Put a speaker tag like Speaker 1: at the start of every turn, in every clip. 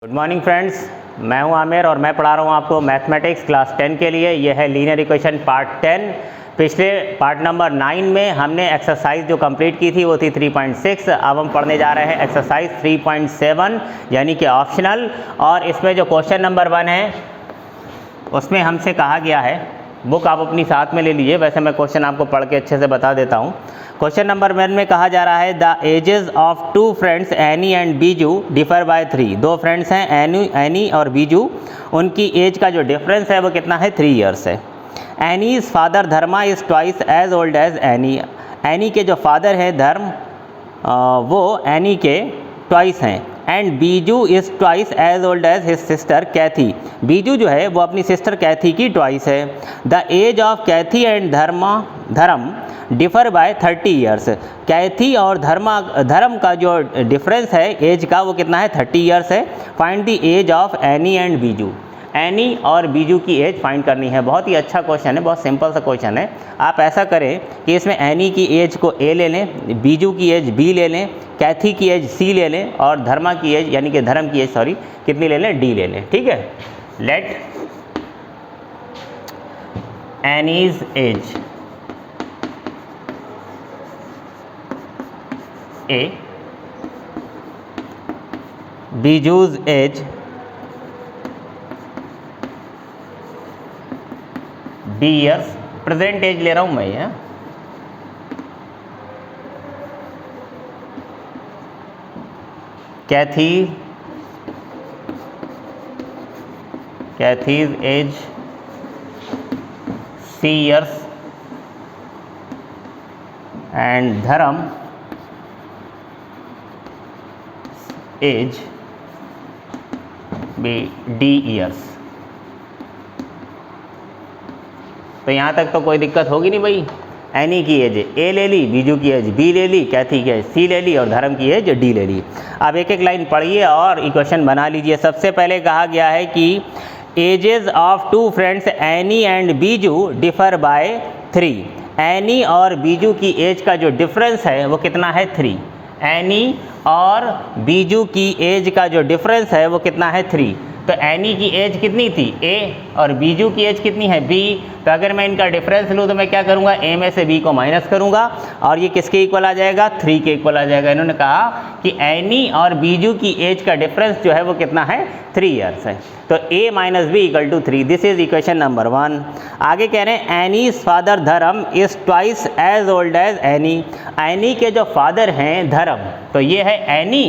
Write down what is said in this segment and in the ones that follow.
Speaker 1: Good morning friends, मैं हूं आमिर और मैं पढ़ा रहा हूं आपको मैथमेटिक्स क्लास 10 के लिए। यह है लीनियर इक्वेशन पार्ट 10। पिछले पार्ट नंबर 9 में हमने एक्सरसाइज जो कंप्लीट की थी वो थी 3.6। अब हम पढ़ने जा रहे हैं एक्सरसाइज 3.7 यानी कि ऑप्शनल। और इसमें जो क्वेश्चन नंबर 1 है उसमें हमसे कहा गया है, बुक आप अपनी साथ में ले लीजिए, वैसे मैं क्वेश्चन आपको पढ़ के अच्छे से बता देता हूँ। क्वेश्चन नंबर 1 में कहा जा रहा है the ages of two friends Annie and Biju differ by 3। दो फ्रेंड्स हैं एनी और बीजू, उनकी एज का जो डिफरेंस है वो कितना है, 3 ईयर्स है। Annie's father Dharma is twice as old as Annie. Annie के जो फादर हैं धर्म, वो एनी के ट्वाइस हैं। And Biju is twice as old as his sister Kathy. Biju जो है वो अपनी सिस्टर कैथी की ट्वाइस है। The age of Kaithi and Dharam differ by 30 years. Kathy और धर्म का जो डिफरेंस है एज का वो कितना है, 30 ईयर्स है। Find the age of Annie and Biju. Annie और बीजू की एज फाइंड करनी है। बहुत ही अच्छा क्वेश्चन है, बहुत सिंपल सा क्वेश्चन है। आप ऐसा करें कि इसमें एनी की एज को ए ले लें, बीजू की एज बी ले लें, कैथी की एज सी ले लें और धर्मा की एज यानी कि धर्म की एज कितनी ले लें, डी ले लें। ठीक है, let Annie's age A, Biju's age B years. Present age ले रहा हूं मैं यहाँ। Kathy's age C years and Dharam age be D years. तो यहाँ तक तो कोई दिक्कत होगी नहीं भाई। एनी की एज ए ले ली, बीजू की एज बी ले ली, कैथी की एज सी ले ली और धर्म की एज डी ले ली। अब एक एक लाइन पढ़िए और इक्वेशन बना लीजिए। सबसे पहले कहा गया है कि ages of two friends Annie and Biju differ by 3। Annie और बीजू की एज का जो डिफरेंस है वो कितना है, 3। एनी और बीजू की एज का जो डिफरेंस है वो कितना है, 3। तो एनी की एज कितनी थी, ए, और बीजू की एज कितनी है, बी। तो अगर मैं इनका डिफरेंस लूँ तो मैं क्या करूँगा, ए में से बी को माइनस करूँगा और ये किसके इक्वल आ जाएगा, 3 के इक्वल आ जाएगा। इन्होंने कहा कि एनी और बीजू की एज का डिफरेंस जो है वो कितना है, 3 ईयर्स है। तो A minus B equal to 3। This is equation number 1। आगे कह रहे हैं Annie's father Dharam is twice as old as Annie. Annie के जो फादर हैं धर्म, तो ये है एनी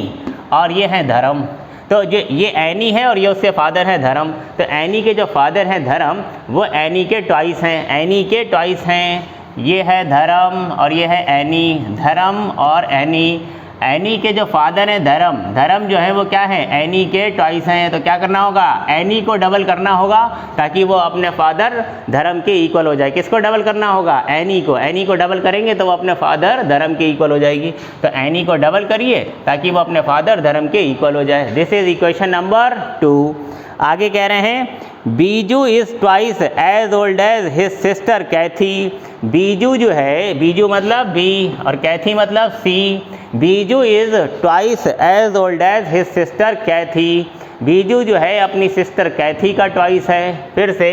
Speaker 1: और ये है धर्म। तो जो ये एनी है और ये उसके फादर हैं धर्म। तो एनी के जो फादर हैं धर्म वो एनी के ट्वाइस हैं। एनी के ट्वाइस हैं, ये है धर्म और ये है एनी। धर्म और एनी, एनी के जो फादर हैं धर्म जो है वो क्या है, एनी के ट्वाइस हैं। तो क्या करना होगा, एनी को डबल करना होगा ताकि वो अपने फादर धर्म के इक्वल हो जाए। किसको डबल करना होगा, एनी को। एनी को डबल करेंगे तो वो अपने फादर धर्म के इक्वल हो जाएगी। तो एनी को डबल करिए ताकि वो अपने फादर धर्म के इक्वल हो जाए। This is equation number 2। आगे कह रहे हैं Biju is twice as old as his sister Kathy. Biju जो है, बीजू मतलब बी और कैथी मतलब C. Biju is twice as old as his sister Kathy. Biju जो है अपनी सिस्टर कैथी का ट्वाइस है। फिर से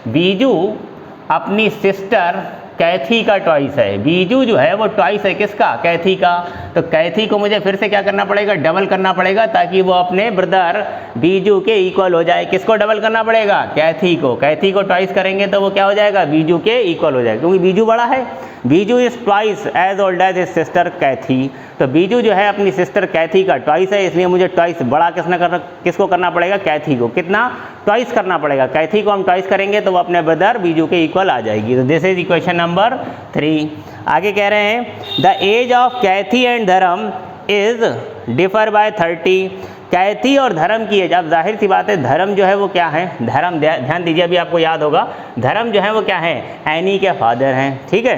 Speaker 1: बीजू अपनी सिस्टर कैथी का ट्वाइस है। बीजू जो है वो ट्वाइस है किसका, कैथी का। तो कैथी को मुझे फिर से क्या करना पड़ेगा, डबल करना पड़ेगा ताकि वो अपने ब्रदर बीजू के इक्वल हो जाए। किसको डबल करना पड़ेगा, कैथी को। कैथी को ट्वाइस करेंगे तो वो क्या हो जाएगा, बीजू के इक्वल हो जाएगा, क्योंकि बीजू बड़ा है। Biju is twice as old as his sister Kathy. तो बीजू जो है अपनी सिस्टर कैथी का ट्वाइस है, इसलिए मुझे ट्वाइस बड़ा किसको करना पड़ेगा, कैथी को। कितना, ट्वाइस करना पड़ेगा। कैथी को हम ट्वाइस करेंगे तो वो अपने ब्रदर बीजू के इक्वल आ जाएगी। तो दिस इज इक्वेशन नंबर 3। आगे कह रहे हैं the age of Kaithi and Dharma is differ by 30। Cathy और धर्म की एज, अब जाहिर सी बात है धर्म जो है वो क्या है, धर्म ध्यान दीजिए, अभी आपको याद होगा धर्म जो है वो क्या है, एनी के फादर हैं। ठीक है,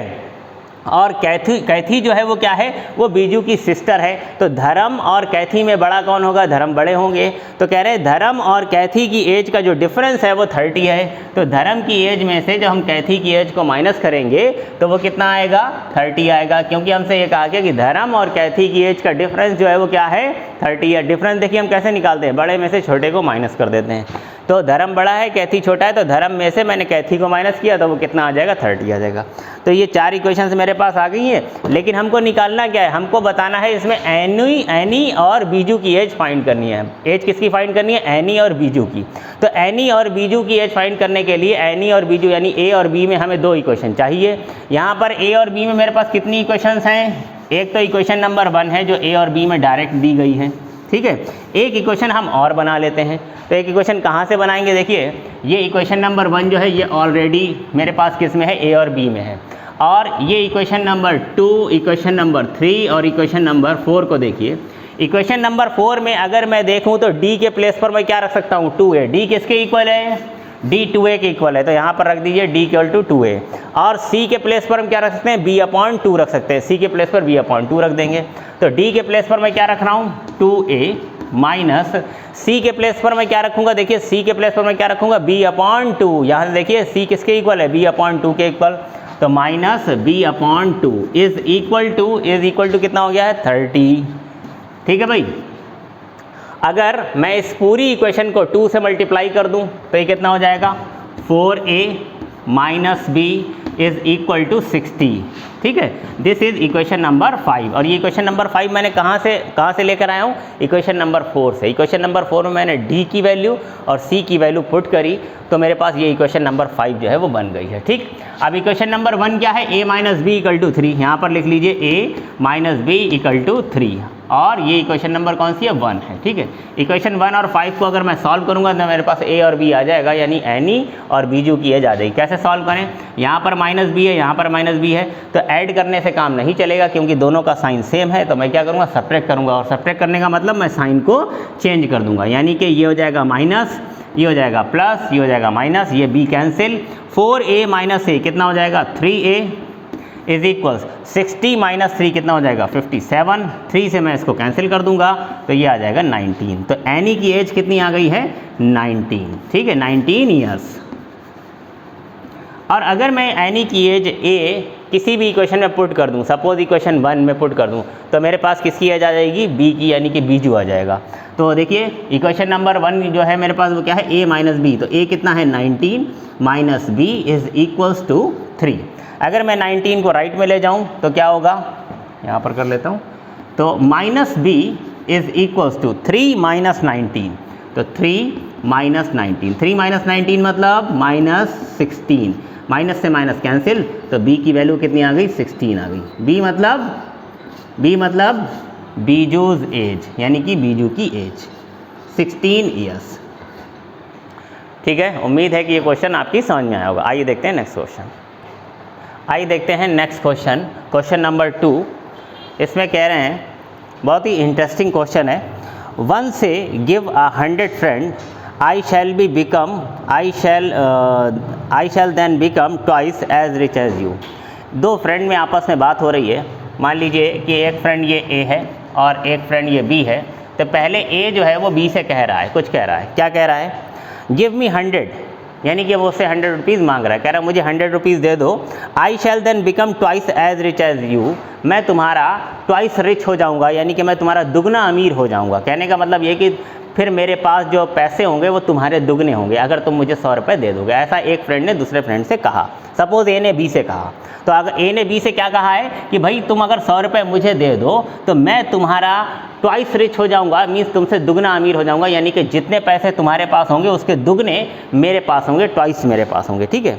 Speaker 1: और कैथी जो है वो क्या है, वो बीजू की सिस्टर है। तो धर्म और कैथी में बड़ा कौन होगा, धर्म बड़े होंगे। तो कह रहे हैं धर्म और कैथी की एज का जो डिफरेंस है वो 30 है। तो धर्म की एज में से जब हम कैथी की एज को माइनस करेंगे तो वो कितना आएगा, 30 आएगा, क्योंकि हमसे ये कहा गया कि धर्म और कैथी की एज का डिफरेंस जो है वो क्या है, 30 है। डिफरेंस देखिए हम कैसे निकालते हैं, बड़े में से छोटे को माइनस कर देते हैं। तो धर्म बड़ा है, कैथी छोटा है, तो धर्म में से मैंने कैथी को माइनस किया तो वो कितना आ जाएगा, 30 आ जाएगा। तो ये 4 इक्वेशंस मेरे पास आ गई हैं, लेकिन हमको निकालना क्या है, हमको बताना है इसमें एनी और बीजू की एज फाइंड करनी है। एज किसकी फाइंड करनी है, एनी और बीजू की। तो एनी और बीजू की एज फाइंड करने के लिए एनी और बीजू यानी ए और बी में हमें 2 इक्वेशन चाहिए। यहाँ पर ए और बी में मेरे पास कितनी इक्वेशंस हैं, एक तो इक्वेशन नंबर 1 है जो ए और बी में डायरेक्ट दी गई है, ठीक है। एक इक्वेशन हम और बना लेते हैं। तो एक इक्वेशन कहाँ से बनाएंगे, देखिए ये इक्वेशन नंबर 1 जो है ये ऑलरेडी मेरे पास किस में है, ए और बी में है। और ये इक्वेशन नंबर 2, इक्वेशन नंबर 3 और इक्वेशन नंबर 4 को देखिए। इक्वेशन नंबर 4 में अगर मैं देखूँ तो डी के प्लेस पर मैं क्या रख सकता हूँ, 2a। डी किसके इक्वल है, डी 2a के इक्वल है, तो यहाँ पर रख दीजिए डी इक्वल टू 2a। और c के प्लेस पर हम क्या रख सकते हैं, b/2 रख सकते हैं। c के प्लेस पर b/2 रख देंगे। तो d के प्लेस पर मैं क्या रख रहा हूँ, 2a माइनस c के प्लेस पर मैं क्या रखूँगा, देखिए c के प्लेस पर मैं क्या रखूँगा, b/2। यहाँ से देखिए c किसके इक्वल है, b/2 के इक्वल, तो minus b/2 is equal to कितना हो गया है, 30। ठीक है भाई। अगर मैं इस पूरी इक्वेशन को 2 से मल्टीप्लाई कर दूं तो ये कितना हो जाएगा, 4a minus b is equal to 60। ठीक है, दिस इज इक्वेशन नंबर 5। और ये इक्वेशन नंबर 5 मैंने कहाँ से लेकर आया हूँ, इक्वेशन नंबर 4 से। इक्वेशन नंबर 4 में मैंने d की वैल्यू और c की वैल्यू पुट करी तो मेरे पास ये इक्वेशन नंबर 5 जो है वो बन गई है। ठीक, अब इक्वेशन नंबर 1 क्या है, a minus B equal to 3। यहाँ पर लिख लीजिए a minus B equal to 3 और ये इक्वेशन नंबर कौन सी है, 1 है। ठीक है, इक्वेशन 1 और 5 को अगर मैं सॉल्व करूँगा तो मेरे पास a और b आ जाएगा, यानी एनी और बीजू की एज आ जाएगी। कैसे सॉल्व करें, यहाँ पर माइनस b है, यहाँ पर माइनस b है, तो ऐड करने से काम नहीं चलेगा क्योंकि दोनों का साइन सेम है। तो मैं क्या करूँगा, सब्ट्रैक्ट करूँगा, और सब्ट्रैक्ट करने का मतलब मैं साइन को चेंज कर दूँगा, यानी कि ये हो जाएगा माइनस, ये हो जाएगा प्लस, ये हो जाएगा माइनस, ये b cancel. 4a minus a कितना हो जाएगा, 3a इज इक्वल्स 60 माइनस 3 कितना हो जाएगा, 57। 3 से मैं इसको कैंसिल कर दूंगा तो ये आ जाएगा 19। तो एनी की एज कितनी आ गई है, 19। ठीक है, 19 ईयर्स। और अगर मैं एनी की एज a किसी भी इक्वेशन में पुट कर दूं, सपोज इक्वेशन 1 में पुट कर दूं, तो मेरे पास किसकी एज आ जाएगी, b की, यानी कि बीजू आ जाएगा। तो देखिए इक्वेशन नंबर 1 जो है मेरे पास वो क्या है, a माइनस बी। तो a कितना है, 19 minus b is equals to 3। अगर मैं 19 को राइट में ले जाऊं तो क्या होगा, यहाँ पर कर लेता हूँ, तो minus b is equals to 3 minus 19। तो 3 माइनस 19, 3 माइनस 19 मतलब माइनस 16। माइनस से माइनस कैंसिल, तो b की वैल्यू कितनी आ गई, 16 आ गई। b मतलब बीजूज एज, यानी कि बीजू की एज 16 ईयर्स। ठीक है, उम्मीद है कि ये क्वेश्चन आपकी समझ में आया होगा। आइए देखते हैं नेक्स्ट क्वेश्चन। आइए देखते हैं नेक्स्ट क्वेश्चन, क्वेश्चन नंबर 2। इसमें कह रहे हैं, बहुत ही इंटरेस्टिंग क्वेश्चन है। One says give 100 friend, I shall then become twice as rich as you. 2 friend में आपस में बात हो रही है। मान लीजिए कि एक फ्रेंड ये a है और एक फ्रेंड ये b है। तो पहले a जो है वो b से कह रहा है, कुछ कह रहा है। क्या कह रहा है, गिव मी 100, यानी कि वो उससे 100 रुपीज़ मांग रहा है। कह रहा है मुझे 100 रुपीज़ दे दो। I shall then become twice as rich as you, मैं तुम्हारा ट्वाइस रिच हो जाऊंगा, यानी कि मैं तुम्हारा दुगना अमीर हो जाऊंगा। कहने का मतलब ये कि फिर मेरे पास जो पैसे होंगे वो तुम्हारे दुगने होंगे अगर तुम मुझे 100 रुपये दे दोगे। ऐसा एक फ्रेंड ने दूसरे फ्रेंड से कहा। सपोज ए ने बी से कहा, तो अगर ए ने बी से क्या कहा है कि भाई तुम अगर 100 रुपये मुझे दे दो तो मैं तुम्हारा ट्वाइस रिच हो जाऊंगा, मीन्स तुमसे दुगना अमीर हो जाऊंगा, यानी कि जितने पैसे तुम्हारे पास होंगे उसके दुगने मेरे पास होंगे, ट्वाइस मेरे पास होंगे। ठीक है,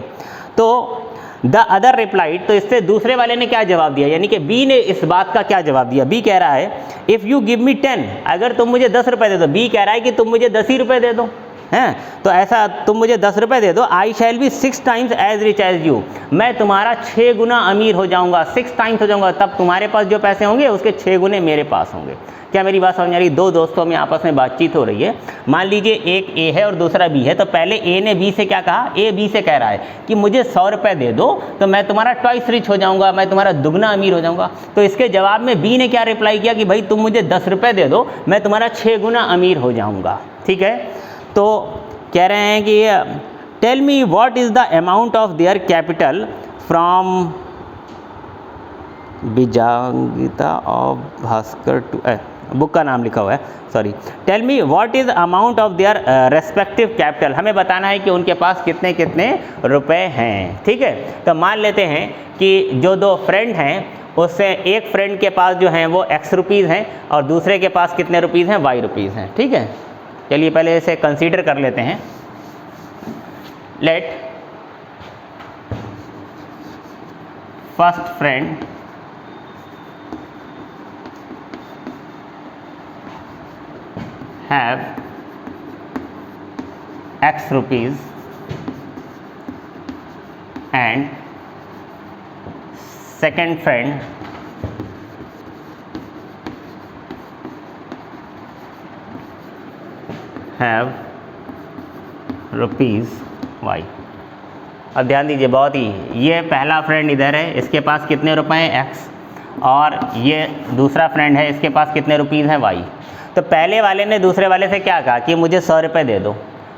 Speaker 1: तो द अदर रिप्लाइड, तो इससे दूसरे वाले ने क्या जवाब दिया, यानी कि बी ने इस बात का क्या जवाब दिया। बी कह रहा है इफ़ यू गिव मी 10, अगर तुम मुझे 10 रुपये दे दो। बी कह रहा है कि तुम मुझे 10 ही रुपये दे दो। हैं। तो ऐसा तुम मुझे 10 रुपये दे दो, I shall be 6 times as rich as you, मैं तुम्हारा 6 गुना अमीर हो जाऊंगा, 6 टाइम्स हो जाऊंगा, तब तुम्हारे पास जो पैसे होंगे उसके 6 गुने मेरे पास होंगे। क्या मेरी बात समझ आ रही? दो दोस्तों में आपस में बातचीत हो रही है, मान लीजिए एक ए है और दूसरा बी है, तो पहले ए ने बी से क्या कहा? ए बी से कह रहा है कि मुझे 100 रुपये दे दो तो मैं तुम्हारा ट्वाइस रिच हो जाऊंगा, मैं तुम्हारा दुगना अमीर हो जाऊंगा। तो इसके जवाब में बी ने क्या रिप्लाई किया कि भाई तुम मुझे 10 रुपये दे दो, मैं तुम्हारा 6 गुना अमीर हो जाऊंगा। ठीक है, तो कह रहे हैं कि tell me what is the amount of their capital from Bijaganita of Bhaskar two, book का नाम लिखा हुआ है, sorry, tell me what is amount of their respective capital, हमें बताना है कि उनके पास कितने कितने रुपए हैं। ठीक है, तो मान लेते हैं कि जो दो फ्रेंड हैं उससे एक फ्रेंड के पास जो हैं वो x रुपीज़ हैं और दूसरे के पास कितने रुपीज़ हैं? y रुपीज़ हैं। ठीक है, चलिए पहले इसे कंसीडर कर लेते हैं। Let first friend have x rupees and second friend have rupees y। अब ध्यान दीजिए, बहुत ही, ये पहला फ्रेंड इधर है, इसके पास कितने रुपए हैं? x, और ये दूसरा फ्रेंड है, इसके पास कितने रुपीज़ हैं? y। तो पहले वाले ने दूसरे वाले से क्या कहा कि मुझे 100 रुपये दे दो।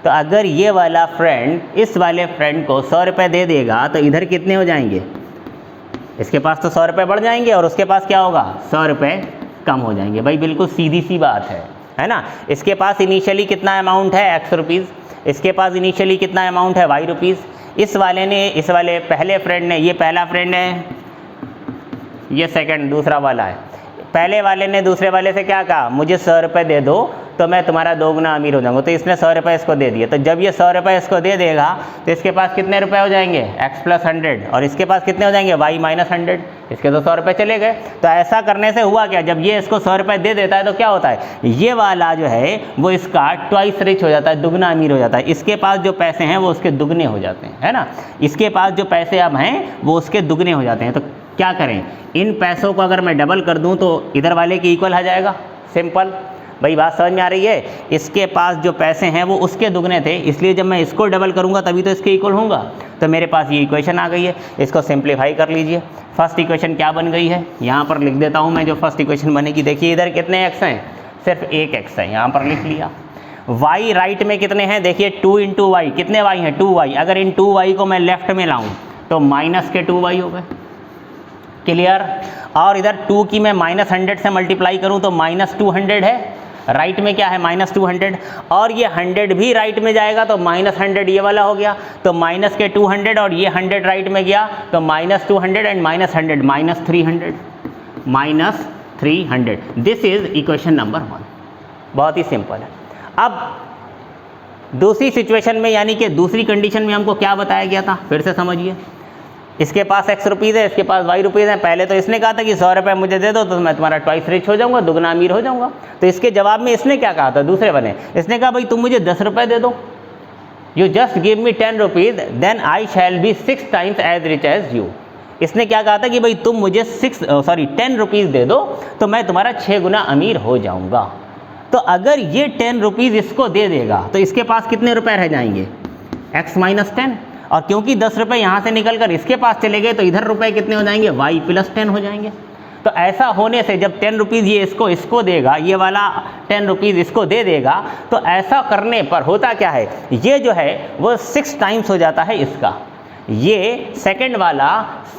Speaker 1: तो अगर ये वाला फ्रेंड इस वाले फ्रेंड को 100 रुपये दे देगा तो इधर कितने हो जाएंगे? इसके पास तो 100 रुपये बढ़ जाएंगे और उसके पास क्या होगा? 100 रुपये कम हो जाएंगे। भाई बिल्कुल सीधी सी बात है ना। इसके पास इनिशियली कितना अमाउंट है? x रुपीज़, इसके पास इनिशियली कितना अमाउंट है? y rupees. इस वाले ने, इस वाले पहले फ्रेंड ने, ये पहला फ्रेंड है, ये सेकंड दूसरा वाला है, पहले वाले ने दूसरे वाले से क्या कहा? मुझे 100 रुपये दे दो तो मैं तुम्हारा 2 गुना अमीर हो जाऊंगा। तो इसने 100 रुपये इसको दे दिए। तो जब ये 100 रुपये इसको दे देगा तो इसके पास कितने रुपए हो जाएंगे? x + 100, और इसके पास कितने हो जाएंगे? y - 100। इसके तो 100 रुपये चले गए। तो ऐसा करने से हुआ क्या? जब ये इसको 100 रुपये दे देता है तो क्या होता है? ये वाला जो है वो इसका ट्वाइस रिच हो जाता है, दुगना अमीर हो जाता है। इसके पास जो पैसे हैं वो उसके दुगने हो जाते हैं, है ना। इसके पास जो पैसे अब हैं वो उसके दुगने हो जाते हैं। तो क्या करें? इन पैसों को अगर मैं डबल कर दूं तो इधर वाले के इक्वल आ जाएगा। सिंपल, भाई बात समझ में आ रही है? इसके पास जो पैसे हैं वो उसके दुगने थे, इसलिए जब मैं इसको डबल करूंगा तभी तो इसके इक्वल होगा। तो मेरे पास ये इक्वेशन आ गई है। इसको सिंप्लीफाई कर लीजिए। फर्स्ट इक्वेशन क्या बन गई है? यहाँ पर लिख देता हूँ मैं जो फर्स्ट इक्वेशन बनेगी। देखिए इधर कितने x हैं? सिर्फ एक x है, यहाँ पर लिख लिया। y राइट में कितने हैं? देखिए 2 × y, कितने y हैं? 2y। अगर इन 2y को मैं लेफ्ट में लाऊं तो माइनस के 2y हो गए। क्लियर? और इधर 2 की मैं -100 से मल्टीप्लाई करूं तो -200 है। राइट में क्या है? -200, और ये 100 भी राइट में जाएगा तो -100 ये वाला हो गया। तो माइनस के 200 और ये 100 राइट में गया तो -200 and -100 -300। This is equation number 1। बहुत ही सिंपल है। अब दूसरी सिचुएशन में, यानी कि दूसरी कंडीशन में हमको क्या बताया गया था? फिर से समझिए। इसके पास x रुपीज़ है, इसके पास y रुपीज़ हैं। पहले तो इसने कहा था कि 100 रुपये मुझे दे दो तो मैं तुम्हारा ट्वाइस रिच हो जाऊंगा, दुगना अमीर हो जाऊंगा। तो इसके जवाब में इसने क्या कहा था? दूसरे वाले इसने कहा भाई तुम मुझे 10 रुपये दे दो, you just give me 10 rupees then I shall be 6 times as rich as you. इसने क्या कहा था कि भाई तुम मुझे 10 रुपीज़ दे दो तो मैं तुम्हारा 6 गुना अमीर हो जाऊँगा। तो अगर ये 10 रुपीज़ इसको दे देगा तो इसके पास कितने रुपए रह जाएंगे? x - 10, और क्योंकि 10 रुपये यहाँ से निकल कर इसके पास चले गए तो इधर रुपए कितने हो जाएंगे? y + 10 हो जाएंगे। तो ऐसा होने से जब 10 रुपीज़ ये इसको देगा, ये वाला 10 रुपीज़ इसको दे देगा, तो ऐसा करने पर होता क्या है? ये जो है वो 6 टाइम्स हो जाता है इसका। ये सेकंड वाला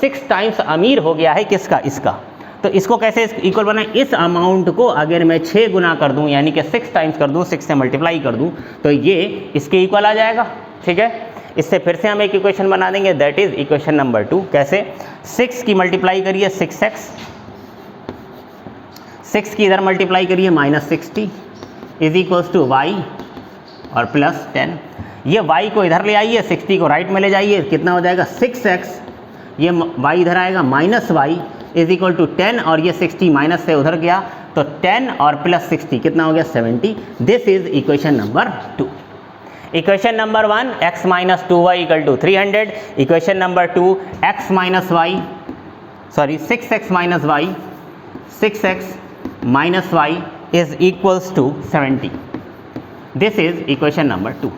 Speaker 1: 6 टाइम्स अमीर हो गया है किसका? इसका। तो इसको कैसे इक्वल बनाए? इस अमाउंट को अगर मैं 6 गुना कर दूं, यानी कि 6 टाइम्स कर दूं, 6 से मल्टीप्लाई कर दूं, तो ये इसके इक्वल आ जाएगा। ठीक है, इससे फिर से हम एक इक्वेशन बना देंगे, दैट इज इक्वेशन नंबर 2। कैसे? 6 की मल्टीप्लाई करिए 6x, 6 की इधर मल्टीप्लाई करिए -60 इज इक्वल्स टू y और +10। ये y को इधर ले आइए, 60 को राइट में ले जाइए, कितना हो जाएगा? 6x, ये y इधर आएगा -y इज इक्वल टू 10, और ये 60 माइनस से उधर गया तो 10 और +60 कितना हो गया? 70। This is equation number 2। Equation number 1 x minus 2y equal to 300, equation number 2 x minus Y sorry 6x minus Y 6x minus Y is equals to 70। This is equation number 2।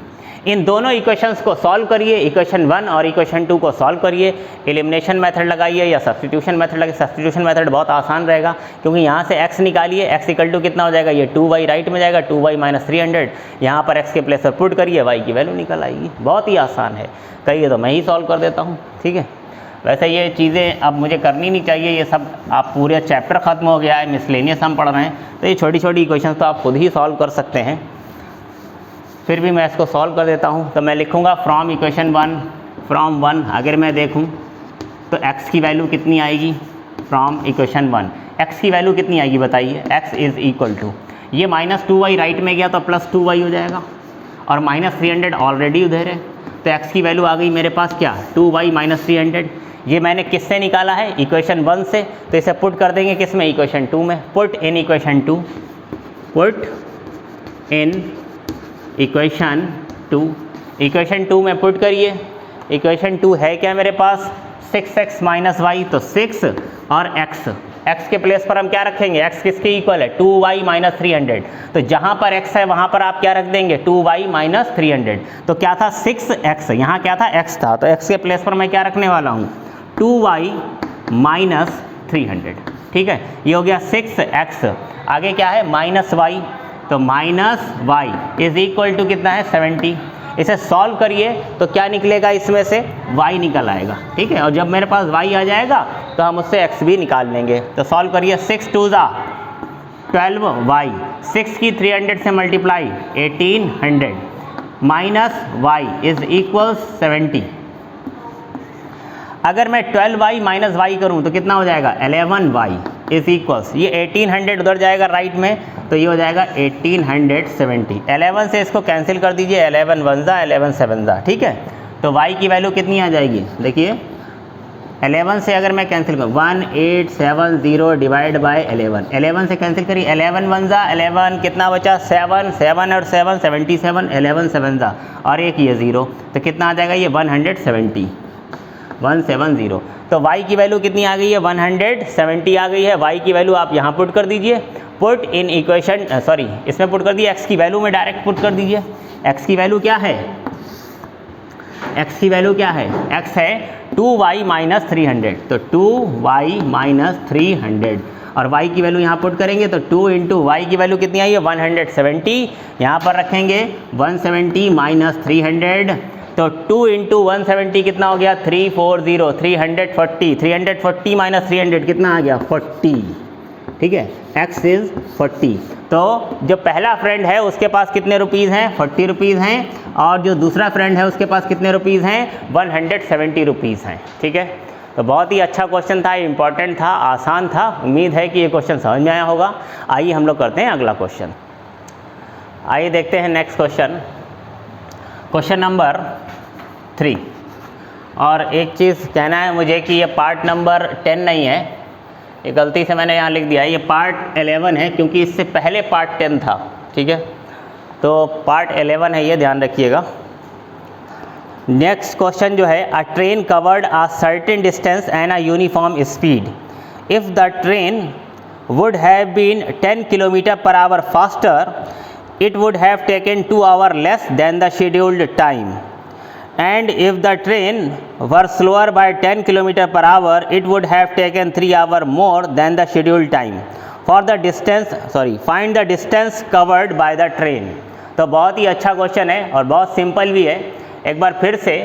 Speaker 1: इन दोनों इक्वेशंस को solve करिए, equation 1 और equation 2 को solve करिए, elimination method लगाइए या substitution method लगाइए। सब्स्टिट्यूशन मेथड बहुत आसान रहेगा क्योंकि यहाँ से x निकालिए, x इक्वल टू कितना हो जाएगा, ये 2y राइट में जाएगा, 2y माइनस 300, यहाँ पर x के प्लेस पर पुट करिए, y की वैल्यू निकल आएगी। बहुत ही आसान है, कहिए तो मैं ही सॉल्व कर देता हूँ, ठीक है। वैसे ये चीज़ें अब मुझे करनी नहीं चाहिए, ये सब आप पूरे चैप्टर ख़त्म हो गया है, मिसलेनियस हम पढ़ रहे हैं, तो ये छोटी छोटी इक्वेशंस तो आप खुद ही सॉल्व कर सकते हैं। फिर भी मैं इसको सॉल्व कर देता हूँ। तो मैं लिखूँगा फ्रॉम इक्वेशन 1, फ्रॉम 1 अगर मैं देखूँ तो x की वैल्यू कितनी आएगी, फ्रॉम इक्वेशन 1 x की वैल्यू कितनी आएगी बताइए, x इज़ इक्वल टू ये माइनस 2y राइट में गया तो प्लस 2y हो जाएगा और माइनस 300 ऑलरेडी उधर है, तो x की वैल्यू आ गई मेरे पास क्या, 2y माइनस 300। ये मैंने किससे निकाला है, इक्वेशन 1 से, तो इसे पुट कर देंगे किस में, इक्वेशन 2 में। Put in equation 2, put in equation 2, equation 2 में पुट करिए। इक्वेशन 2 है क्या मेरे पास, 6x माइनस वाई, तो 6 और x के प्लेस पर हम क्या रखेंगे, x किसके इक्वल है, 2y माइनस 300, तो जहाँ पर x है वहाँ पर आप क्या रख देंगे, 2y माइनस 300। तो क्या था 6x, यहाँ क्या था x था, तो x के प्लेस पर मैं क्या रखने वाला हूँ, 2y माइनस 300, ठीक है। ये हो गया 6x, आगे क्या है माइनस y, तो minus y is equal to कितना है 70। इसे सॉल्व करिए तो क्या निकलेगा, इसमें से y निकल आएगा, ठीक है। और जब मेरे पास y आ जाएगा तो हम उससे x भी निकाल लेंगे। तो सॉल्व करिए, 6 2 ज़ा 12y, 6 की 300 से multiply 1800 minus y is equal 70। अगर मैं 12y माइनस y करूँ तो कितना हो जाएगा, 11y इज इक्वल्स, ये 1800 उधर जाएगा राइट में, तो ये हो जाएगा 1870। 11 से इसको कैंसिल कर दीजिए, 11 1 ज़ा 11 7 ज़ा, ठीक है। तो y की वैल्यू कितनी आ जाएगी, देखिए 11 से अगर मैं कैंसिल करूँ 1870 डिवाइड बाय 11, 11 से कैंसिल करिए, 11 1 ज़ा 11, कितना बचा 7, 7 और 7 77, 11 7 ज़ा और एक ये 0, तो कितना आ जाएगा ये 170, 170। तो y की वैल्यू कितनी आ गई है, 170 आ गई है। y की वैल्यू आप यहाँ पुट कर दीजिए, पुट इन इक्वेशन सॉरी इसमें पुट कर दिए, x की वैल्यू में डायरेक्ट पुट कर दीजिए। x की वैल्यू क्या है, x की वैल्यू क्या है, x है 2y माइनस 300, तो 2y माइनस 300 और y की वैल्यू यहाँ पुट करेंगे तो 2 इंटू वाई की वैल्यू कितनी आई है 170, यहाँ पर रखेंगे 170 माइनस 300, तो 2 इंटू 170 कितना हो गया 340, 340, 340 माइनस 300 कितना आ गया 40, ठीक है। x is 40। तो जो पहला फ्रेंड है उसके पास कितने रुपीज़ हैं, 40 रुपीज़ हैं, और जो दूसरा फ्रेंड है उसके पास कितने रुपीज़ हैं, 170 रुपीज़ हैं, ठीक है। तो बहुत ही अच्छा क्वेश्चन था, इम्पॉर्टेंट था, आसान था। उम्मीद है कि ये क्वेश्चन समझ में आया होगा। आइए हम लोग करते हैं अगला क्वेश्चन। आइए देखते हैं नेक्स्ट क्वेश्चन, क्वेश्चन नंबर 3। और एक चीज़ कहना है मुझे कि ये पार्ट नंबर 10 नहीं है, ये गलती से मैंने यहाँ लिख दिया है, ये पार्ट 11 है क्योंकि इससे पहले पार्ट 10 था, ठीक है। तो पार्ट 11 है, ये ध्यान रखिएगा। नेक्स्ट क्वेश्चन जो है, a train covered a certain distance and a uniform speed, if the train would have been 10 kilometre per hour faster, it would have taken 2 hours less than the scheduled time, and if the train were slower by 10 km per hour, it would have taken 3 hours more than the scheduled time. For the distance find the distance covered by the train। तो बहुत ही अच्छा question है और बहुत simple भी है। एक बार फिर से,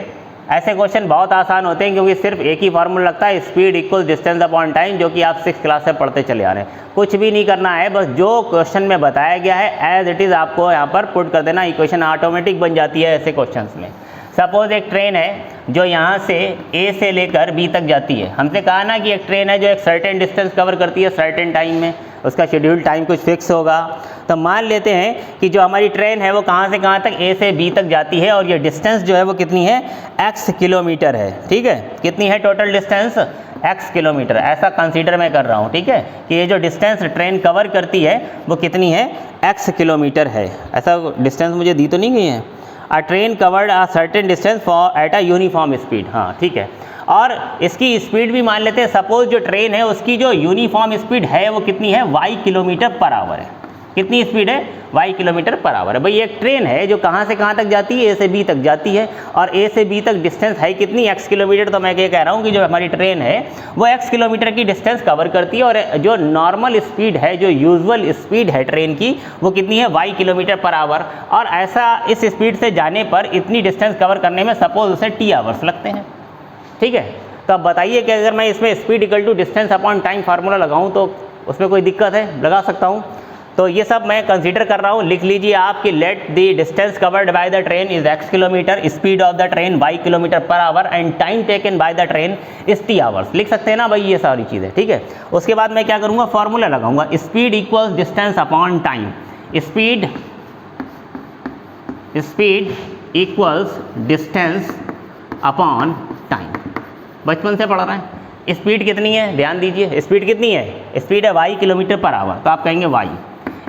Speaker 1: ऐसे क्वेश्चन बहुत आसान होते हैं क्योंकि सिर्फ एक ही फार्मूला लगता है, speed equal distance upon time, जो कि आप 6th क्लास से पढ़ते चले आ रहे हैं। कुछ भी नहीं करना है, बस जो क्वेश्चन में बताया गया है एज इट इज़ आपको यहाँ पर पुट कर देना, इक्वेशन ऑटोमेटिक बन जाती है ऐसे क्वेश्चंस में। सपोज एक ट्रेन है जो यहाँ से ए से लेकर बी तक जाती है। हमसे कहा ना कि एक ट्रेन है जो एक सर्टेन डिस्टेंस कवर करती है सर्टेन टाइम में, उसका शेड्यूल टाइम कुछ फिक्स होगा। तो मान लेते हैं कि जो हमारी ट्रेन है वो कहाँ से कहाँ तक, ए से बी तक जाती है, और ये डिस्टेंस जो है वो कितनी है, x किलोमीटर है, ठीक है। कितनी है टोटल डिस्टेंस, x किलोमीटर, ऐसा कंसीडर मैं कर रहा हूँ, ठीक है, कि ये जो डिस्टेंस ट्रेन कवर करती है वो कितनी है, x किलोमीटर है। ऐसा डिस्टेंस मुझे दी तो नहीं गई है। A train covered a certain distance for at a uniform speed. हाँ ठीक है, और इसकी स्पीड भी मान लेते हैं, सपोज जो ट्रेन है उसकी जो यूनिफॉर्म स्पीड है वो कितनी है, y किलोमीटर पर आवर है। कितनी स्पीड है, y किलोमीटर पर आवर है। भाई एक ट्रेन है जो कहाँ से कहाँ तक जाती है, A से B तक जाती है, और A से B तक डिस्टेंस है कितनी, x किलोमीटर। तो मैं ये कह रहा हूँ कि जो हमारी ट्रेन है वो x किलोमीटर की डिस्टेंस कवर करती है, और जो नॉर्मल स्पीड है, जो यूजुअल स्पीड है ट्रेन की, वो कितनी है, y किलोमीटर पर आवर। और ऐसा इस स्पीड से जाने पर इतनी डिस्टेंस कवर करने में सपोज उसे t आवर्स लगते हैं। ठीक है, तो अब बताइए कि अगर मैं इसमें speed equal to distance upon time formula लगाऊं तो उसमें कोई दिक्कत है, लगा सकता हूं। तो ये सब मैं कंसीडर कर रहा हूँ, लिख लीजिए आप कि let the distance covered by the train is x kilometre, speed of the train y kilometre per our, and time taken by the train is t hours. लिख सकते हैं ना भाई ये सारी चीज़ें। ठीक है, उसके बाद मैं क्या करूँगा, फॉर्मूला लगाऊंगा, speed equals distance upon time. Speed equals distance upon time. बचपन से पढ़ रहे हैं। स्पीड कितनी है, ध्यान दीजिए, स्पीड कितनी है, स्पीड है y किलोमीटर पर आवर, तो आप कहेंगे y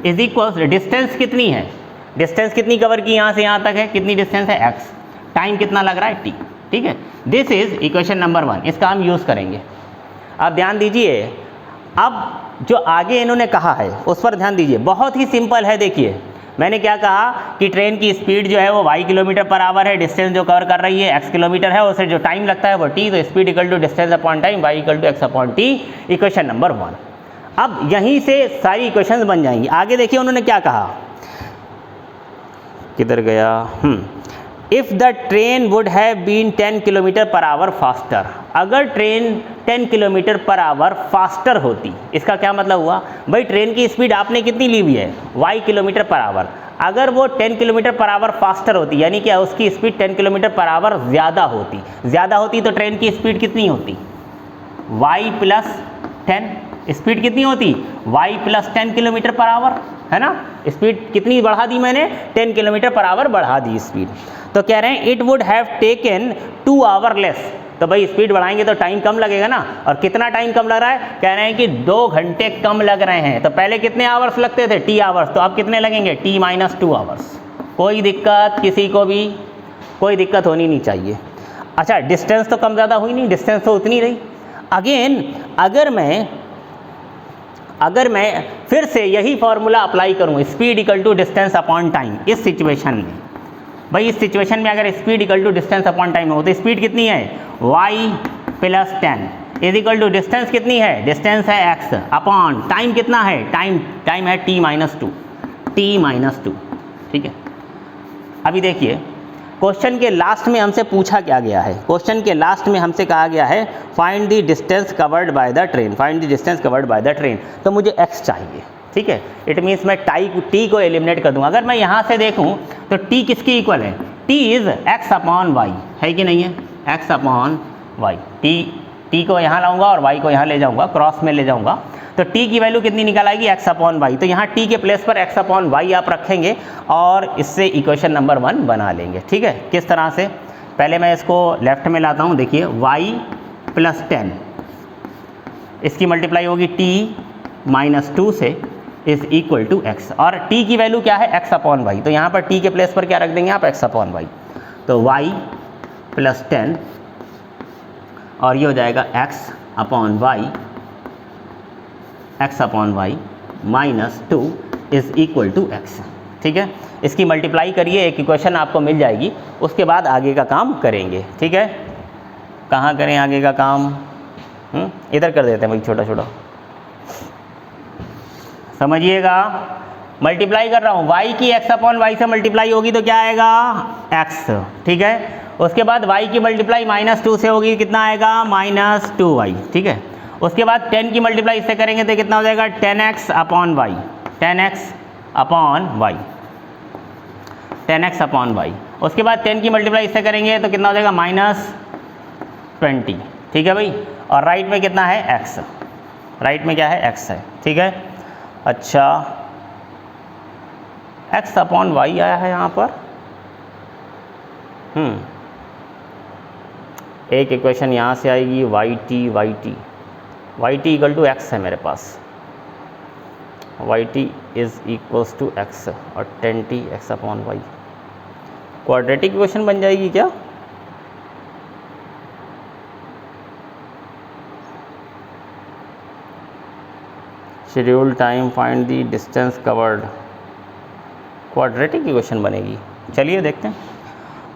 Speaker 1: इज इक्वल्स डिस्टेंस कितनी है, डिस्टेंस कितनी कवर की यहाँ से यहाँ तक है, कितनी डिस्टेंस है x, टाइम कितना लग रहा है t। ठीक है, दिस इज इक्वेशन नंबर 1, इसका हम यूज़ करेंगे। अब ध्यान दीजिए, अब जो आगे इन्होंने कहा है उस पर ध्यान दीजिए, बहुत ही सिंपल है। देखिए मैंने क्या कहा कि ट्रेन की स्पीड जो है वो y किलोमीटर पर आवर है, डिस्टेंस जो कवर कर रही है x किलोमीटर है, उसे जो टाइम लगता है वो t, तो speed equal to distance upon time, y equal to x upon t, equation number 1। अब यहीं से सारी इक्वेशंस बन जाएंगी। आगे देखिए उन्होंने क्या कहा, किधर गया, if the train would have been 10 kilometre per hour faster, अगर train 10 kilometre per hour faster होती, इसका क्या मतलब हुआ, भाई ट्रेन की स्पीड आपने कितनी ली हुई है, y किलोमीटर पर आवर, अगर वो 10 किलोमीटर पर आवर फास्टर होती, यानी कि उसकी स्पीड 10 किलोमीटर पर आवर ज़्यादा होती तो ट्रेन की स्पीड कितनी होती, y प्लस 10। स्पीड कितनी होती, y plus 10 kilometre per our, है ना। स्पीड कितनी बढ़ा दी मैंने, 10 किलोमीटर पर आवर बढ़ा दी स्पीड। तो कह रहे हैं it would have taken 2 our less, तो भाई स्पीड बढ़ाएंगे तो टाइम कम लगेगा ना, और कितना टाइम कम लग रहा है, कह रहे हैं कि 2 घंटे कम लग रहे हैं। तो पहले कितने आवर्स लगते थे, t आवर्स, तो अब कितने लगेंगे, t माइनस 2 आवर्स। कोई दिक्कत किसी को भी, कोई दिक्कत होनी नहीं चाहिए। अच्छा डिस्टेंस तो कम ज़्यादा हुई नहीं, डिस्टेंस तो उतनी रही। अगेन अगर मैं फिर से यही फॉर्मूला अप्लाई करूँ, speed equal to distance upon time, इस सिचुएशन में, भाई इस सिचुएशन में अगर speed equal to distance upon time हो तो स्पीड कितनी है, y plus 10 is equal to distance कितनी है, डिस्टेंस है x अपॉन टाइम कितना है, टाइम है t माइनस 2। ठीक है, अभी देखिए क्वेश्चन के लास्ट में हमसे पूछा क्या गया है, क्वेश्चन के लास्ट में हमसे कहा गया है find the distance covered by the train, find the distance covered by the train, तो मुझे x चाहिए। ठीक है, इट मीन्स मैं t को एलिमिनेट कर दूंगा। अगर मैं यहाँ से देखूँ तो t किसकी इक्वल है, t is x upon Y, है कि नहीं है, x अपॉन वाई। t को यहाँ लाऊंगा और y को यहाँ ले जाऊँगा, क्रॉस में ले जाऊँगा, तो t की वैल्यू कितनी निकल आएगी, x अपॉन वाई। तो यहाँ t के प्लेस पर x अपॉन वाई आप रखेंगे और इससे इक्वेशन नंबर 1 बना लेंगे। ठीक है, किस तरह से, पहले मैं इसको लेफ्ट में लाता हूँ। देखिए y प्लस 10, इसकी मल्टीप्लाई होगी t माइनस 2 से, इज इक्वल टू x, और t की वैल्यू क्या है, x अपॉन वाई। तो यहाँ पर t के प्लेस पर क्या रख देंगे आप, x अपॉन वाई। तो y प्लस 10 और ये हो जाएगा x upon Y minus 2 is equal to x। ठीक है, इसकी मल्टीप्लाई करिए, एक इक्वेशन आपको मिल जाएगी, उसके बाद आगे का काम करेंगे। ठीक है, कहाँ करें आगे का काम, इधर कर देते हैं भाई, छोटा छोटा समझिएगा। मल्टीप्लाई कर रहा हूँ, y की x अपॉन वाई से मल्टीप्लाई होगी तो क्या आएगा, x। ठीक है, उसके बाद y की मल्टीप्लाई माइनस 2 से होगी, कितना आएगा, माइनस 2y। ठीक है, उसके बाद 10 की मल्टीप्लाई इससे करेंगे तो कितना हो जाएगा, 10x upon Y, 10x upon Y, 10x upon Y. उसके बाद 10 की मल्टीप्लाई इससे करेंगे तो कितना हो जाएगा, माइनस 20। ठीक है भाई, और राइट में कितना है, x, राइट में क्या है, x है। ठीक है, अच्छा x अपॉन वाई आया है यहाँ पर, एक इक्वेशन यहाँ से आएगी, Y T equal to X है मेरे पास, Y T is equals to X और 10t x upon Y. Quadratic equation बन जाएगी क्या? Schedule time find the distance covered, quadratic equation बनेगी। चलिए देखते हैं।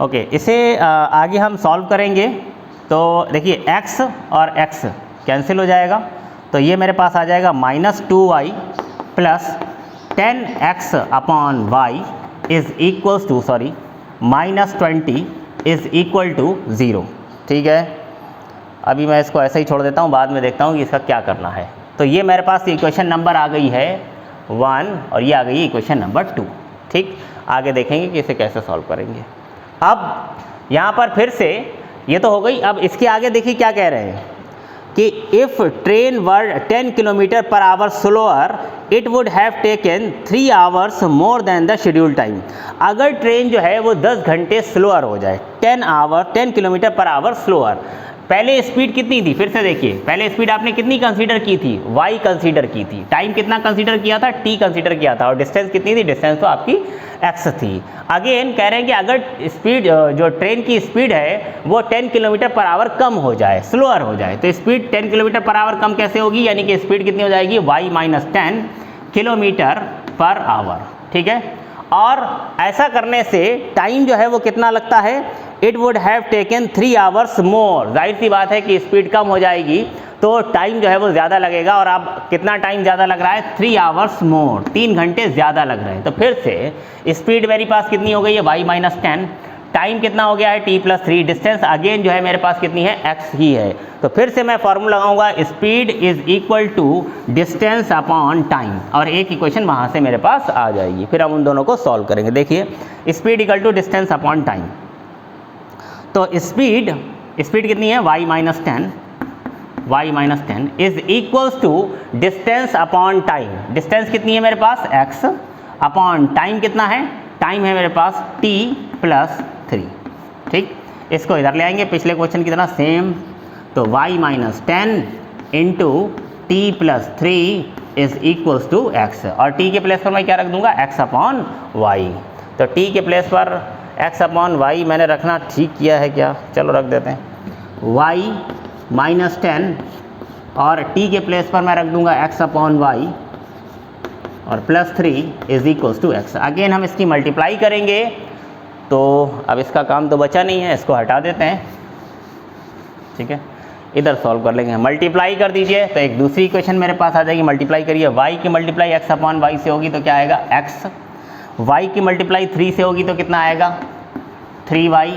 Speaker 1: ओके, इसे आगे हम सॉल्व करेंगे। तो देखिए x और x कैंसिल हो जाएगा, तो ये मेरे पास आ जाएगा -2y plus 10x upon y is equals to -20 is equal to 0। ठीक है, अभी मैं इसको ऐसे ही छोड़ देता हूँ, बाद में देखता हूँ कि इसका क्या करना है। तो ये मेरे पास इक्वेशन नंबर आ गई है 1 और ये आ गई इक्वेशन नंबर 2। ठीक, आगे देखेंगे कि इसे कैसे सॉल्व करेंगे। अब यहाँ पर फिर से ये तो हो गई। अब इसके आगे देखिए क्या कह रहे हैं कि if train were 10 kilometre per our slower it would have taken 3 hours more than the schedule time. अगर ट्रेन जो है वो 10 घंटे स्लोअर हो जाए, 10 किलोमीटर पर आवर स्लोअर। पहले स्पीड कितनी थी, फिर से देखिए, पहले स्पीड आपने कितनी कंसीडर की थी, y कंसीडर की थी। टाइम कितना कंसीडर किया था, t कंसीडर किया था। और डिस्टेंस कितनी थी, डिस्टेंस तो आपकी x थी। अगेन कह रहे हैं कि अगर स्पीड जो ट्रेन की स्पीड है वो 10 किलोमीटर पर आवर कम हो जाए, स्लोअर हो जाए, तो स्पीड 10 किलोमीटर पर आवर कम कैसे होगी, यानी कि स्पीड कितनी हो जाएगी, y - 10 किलोमीटर पर आवर। ठीक है, और ऐसा करने से टाइम जो है वो कितना लगता है, it would have taken 3 hours मोर। जाहिर सी बात है कि स्पीड कम हो जाएगी तो टाइम जो है वो ज़्यादा लगेगा। और अब कितना टाइम ज़्यादा लग रहा है, 3 आवर्स मोर, 3 घंटे ज़्यादा लग रहे हैं। तो फिर से स्पीड मेरे पास कितनी हो गई है, y - 10, टाइम कितना हो गया है, t + 3, डिस्टेंस अगेन जो है मेरे पास कितनी है, x ही है। तो फिर से मैं फॉर्मूला लगाऊंगा, speed is equal to distance upon time, और एक इक्वेशन वहाँ से मेरे पास आ जाएगी। फिर हम उन दोनों को सॉल्व करेंगे। देखिए, speed equal to distance upon time, तो स्पीड कितनी है, y - 10 is equals to distance upon time. Distance कितनी है मेरे पास, x अपॉन टाइम कितना है, टाइम है मेरे पास t + 3। ठीक, इसको इधर ले आएंगे पिछले क्वेश्चन की तरह सेम। तो y - 10 into t + 3 is equals to x, और t के प्लेस पर मैं क्या रख दूंगा, x अपॉन y। तो t के प्लेस पर x अपॉन y मैंने रखना ठीक किया है क्या, चलो रख देते हैं, y - 10 और t के प्लेस पर मैं रख दूंगा x अपॉन y और +3 is equals to x। Again हम इसकी मल्टीप्लाई करेंगे। तो अब इसका काम तो बचा नहीं है, इसको हटा देते हैं। ठीक है, इधर सॉल्व कर लेंगे। मल्टीप्लाई कर दीजिए तो एक दूसरी इक्वेशन मेरे पास आ जाएगी। मल्टीप्लाई करिए, y की मल्टीप्लाई x अपॉन y से होगी तो क्या आएगा, x। y की मल्टीप्लाई 3 से होगी तो कितना आएगा, 3y।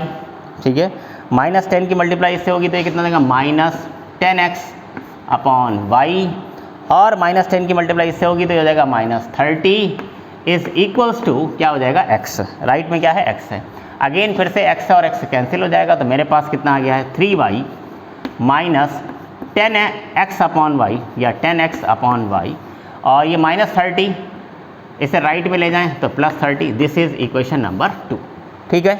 Speaker 1: ठीक है, -10 की मल्टीप्लाई इससे होगी तो ये कितना देगा, -10x अपॉन y, और -10 की मल्टीप्लाई इससे होगी तो ये हो जाएगा -30 इज इक्वल्स टू क्या हो जाएगा, x। राइट में क्या है, x है। अगेन फिर से x और x कैंसिल हो जाएगा, तो मेरे पास कितना आ गया है, 3y - 10x अपॉन y या 10x अपॉन y, और ये -30 इसे राइट में ले जाएं तो +30। This is equation number 2। ठीक है,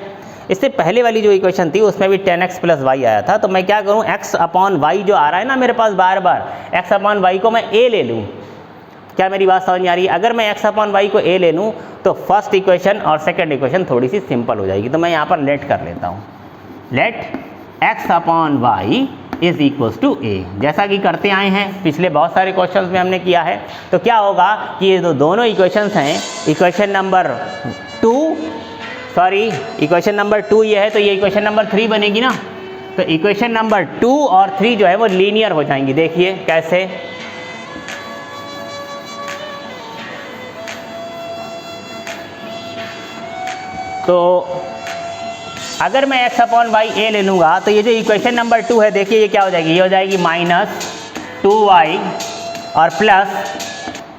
Speaker 1: इससे पहले वाली जो इक्वेशन थी उसमें भी 10x + y आया था। तो मैं क्या करूं, x अपॉन y जो आ रहा है ना मेरे पास बार बार, x अपॉन y को मैं a ले लूं। क्या मेरी बात समझ में आ रही है? अगर मैं x अपॉन y को a ले लूं तो फर्स्ट इक्वेशन और सेकंड इक्वेशन थोड़ी सी सिंपल हो जाएगी। तो मैं यहाँ पर लेट कर लेता हूँ, let x upon y is equals to a, जैसा कि करते आए हैं पिछले बहुत सारे क्वेश्चंस में हमने किया है। तो क्या होगा कि ये दोनों इक्वेशंस हैं, इक्वेशन नंबर 2 ये है, तो ये इक्वेशन नंबर 3 बनेगी ना। तो इक्वेशन नंबर 2 और 3 जो है वो लीनियर हो जाएंगी। देखिए कैसे, तो अगर मैं x अपॉन y a ले लूँगा तो ये जो इक्वेशन नंबर 2 है, देखिए ये क्या हो जाएगी, ये हो जाएगी -2y और प्लस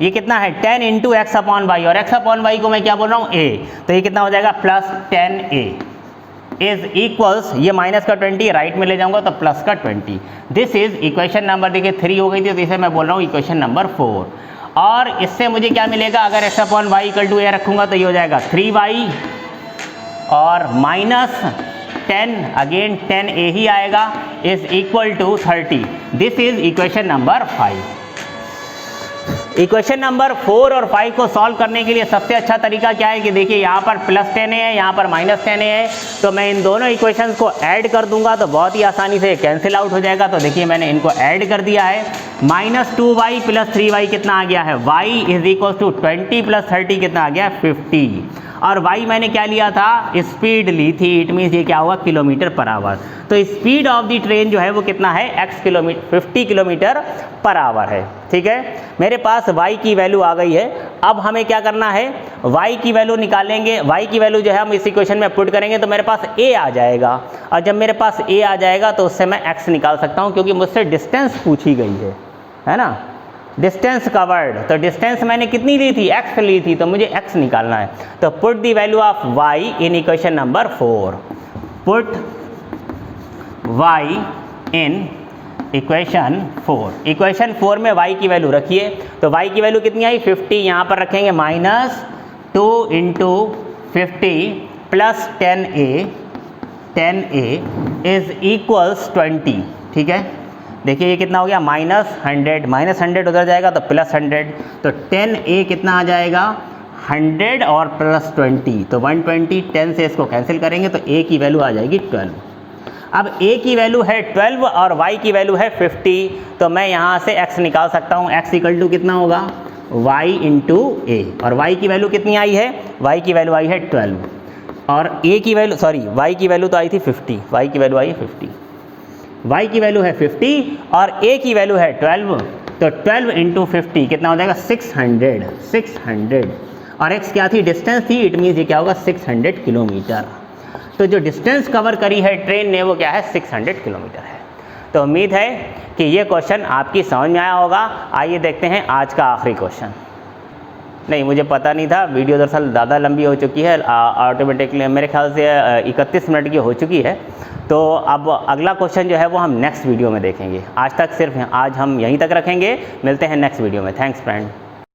Speaker 1: ये कितना है 10 इंटू एक्स अपॉन वाई, और x अपॉन वाई को मैं क्या बोल रहा हूँ a, तो ये कितना हो जाएगा +10a इज इक्वल्स, ये माइनस का 20 राइट में ले जाऊंगा तो प्लस का 20। दिस इज इक्वेशन नंबर, देखिए 3 हो गई थी तो इसे मैं बोल रहा हूँ इक्वेशन नंबर 4। और इससे मुझे क्या मिलेगा, अगर x upon Y equal to a रखूँगा तो ये हो जाएगा 3y और -10 अगेन 10a ही आएगा is equal to 30। This is equation number 5। Equation number 4 और 5 को सॉल्व करने के लिए सबसे अच्छा तरीका क्या है कि देखिए यहाँ पर +10a है, यहाँ पर -10a है, तो मैं इन दोनों इक्वेशंस को ऐड कर दूंगा तो बहुत ही आसानी से कैंसिल आउट हो जाएगा। तो देखिए मैंने इनको ऐड कर दिया है। -2y + 3y कितना आ गया है, y = 20 + 30 कितना आ गया, 50। और y मैंने क्या लिया था, स्पीड ली थी, इट मीन्स ये क्या होगा, km/h। तो स्पीड ऑफ द ट्रेन जो है वो कितना है, 50 km/h है। ठीक है, मेरे पास y की वैल्यू आ गई है। अब हमें क्या करना है, y की वैल्यू निकालेंगे। y की वैल्यू जो है हम इस इक्वेशन में पुट करेंगे तो मेरे पास a आ जाएगा, और जब मेरे पास a आ जाएगा तो उससे मैं x निकाल सकता हूँ, क्योंकि मुझसे डिस्टेंस पूछी गई है ना, डिस्टेंस कवर्ड। तो डिस्टेंस मैंने कितनी ली थी, x ली थी, तो मुझे x निकालना है। तो put the value of y in equation number 4। Put y in equation 4। Equation 4 में y की वैल्यू रखिए, तो y की वैल्यू कितनी आई, 50। यहाँ पर रखेंगे -2 × 50 + 10a = 20। ठीक है, देखिए ये कितना हो गया, -100 उधर जाएगा तो +100, तो 10a कितना आ जाएगा, 100 और +20, तो 120। 10 से इसको कैंसिल करेंगे तो a की वैल्यू आ जाएगी 12। अब a की वैल्यू है 12 और y की वैल्यू है 50, तो मैं यहाँ से x निकाल सकता हूँ। x = कितना होगा, y × a, और y की वैल्यू कितनी आई है, y की वैल्यू आई है 12, और a की वैल्यू, सॉरी y की वैल्यू तो आई थी 50, y की वैल्यू आई है 50, y की वैल्यू है 50 और a की वैल्यू है 12, तो 12 × 50 कितना हो जाएगा, 600, और x क्या थी, डिस्टेंस थी, इट मीन्स ये क्या होगा, 600 किलोमीटर। तो जो डिस्टेंस कवर करी है ट्रेन ने वो क्या है, 600 किलोमीटर है। तो उम्मीद है कि ये क्वेश्चन आपकी समझ में आया होगा। आइए देखते हैं आज का आखिरी क्वेश्चन। नहीं, मुझे पता नहीं था, वीडियो दरअसल ज़्यादा लंबी हो चुकी है, ऑटोमेटिकली मेरे ख्याल से 31 मिनट की हो चुकी है। तो अब अगला क्वेश्चन जो है वो हम नेक्स्ट वीडियो में देखेंगे। आज हम यहीं तक रखेंगे, मिलते हैं नेक्स्ट वीडियो में। Thanks friend.